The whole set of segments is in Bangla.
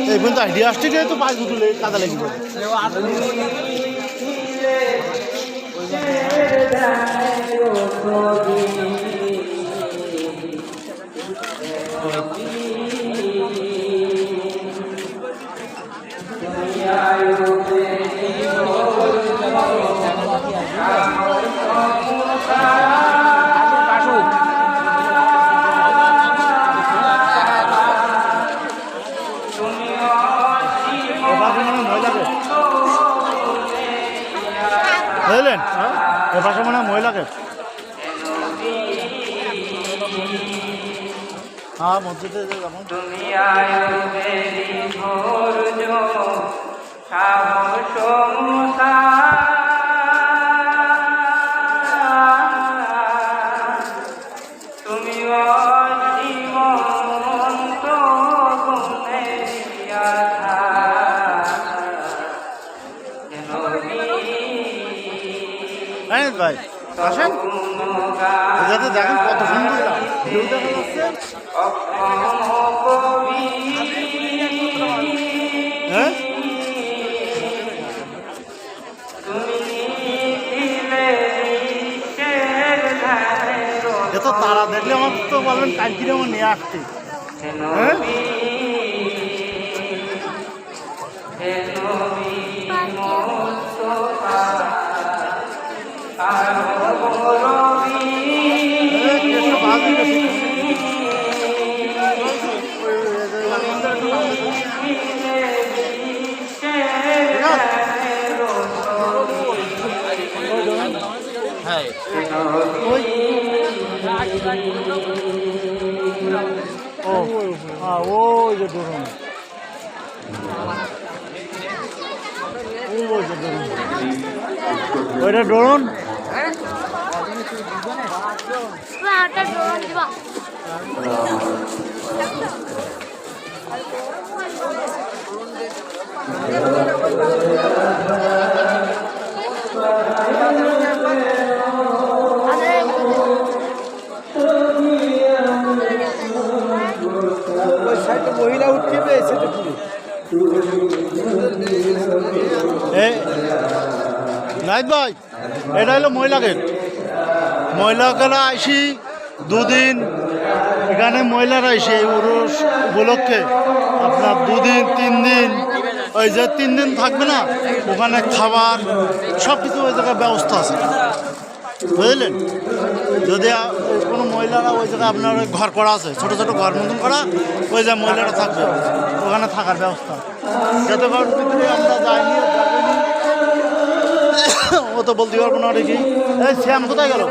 এই পর্যন্ত আইডিয়া আসছে তো পাঁচ দুটো কাদা লাগবে বুঝলেন এ পাশে মনে হয় মহিলাকে হ্যাঁ মসজিদে যেমন ভাই আসেন যাতে দেখেন কত সুন্দর ভিউ দেখা যাচ্ছে হ্যাঁ এত তারা দেখলে আমার তো বলবেন কালকিরে আমার নিয়ে আসতে হ্যাঁ ওই যে ধরুন ওইটা ড্রোন মহিলা উঠতে পেয়েছে নাইট ভাই এটা হলো মহিলা গেট মহিলারা আইসি দুদিন এখানে মহিলারা আইসি এই উরুষ উপলক্ষে আপনার দুদিন 3 দিন ওই যে 3 দিন থাকবে না ওখানে খাবার সব কিছু ওই জায়গায় ব্যবস্থা আছে বুঝলেন যদি কোনো মহিলারা ওই জায়গায় আপনার ঘর করা আছে ছোটো ছোটো ঘর মতন করা ওই যে মহিলারা থাকবে ওখানে থাকার ব্যবস্থা যাতে ঘর ভিতরে আমরা যাইনি ও তো বলতে পারবো না দেখি এই শ্যাম কোথায় গেল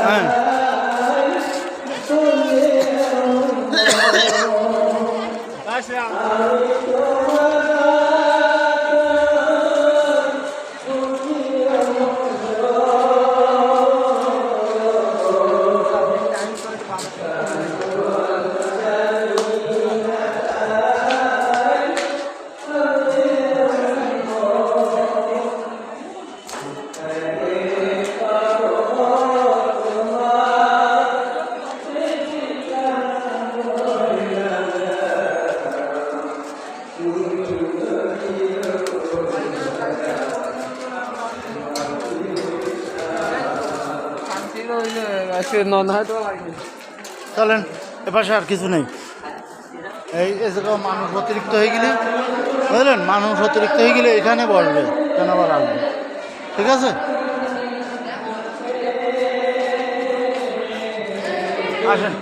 হ্যাঁ চলেন এপাশে আর কিছু নেই এই জায়গায় মানুষ অতিরিক্ত হয়ে গেলে বুঝলেন মানুষ অতিরিক্ত হয়ে গেলে এখানে বসবে কেন আবার আসবে ঠিক আছে আসেন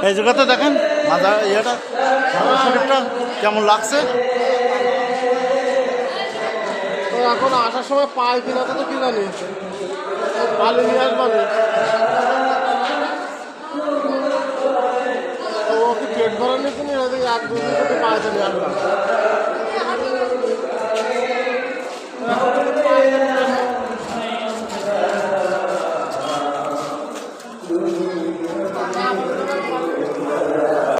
এই জায়গাতে দেখেন মাথা ইয়েটা শরীরটা কেমন লাগছে এখন আসার সময় পাল কিনা তো কিনা নেই পালে নিয়ে আসবানে পেট ভরা নিতে নি এক দুদিন থেকে পাইতে নিয়ে আসলাম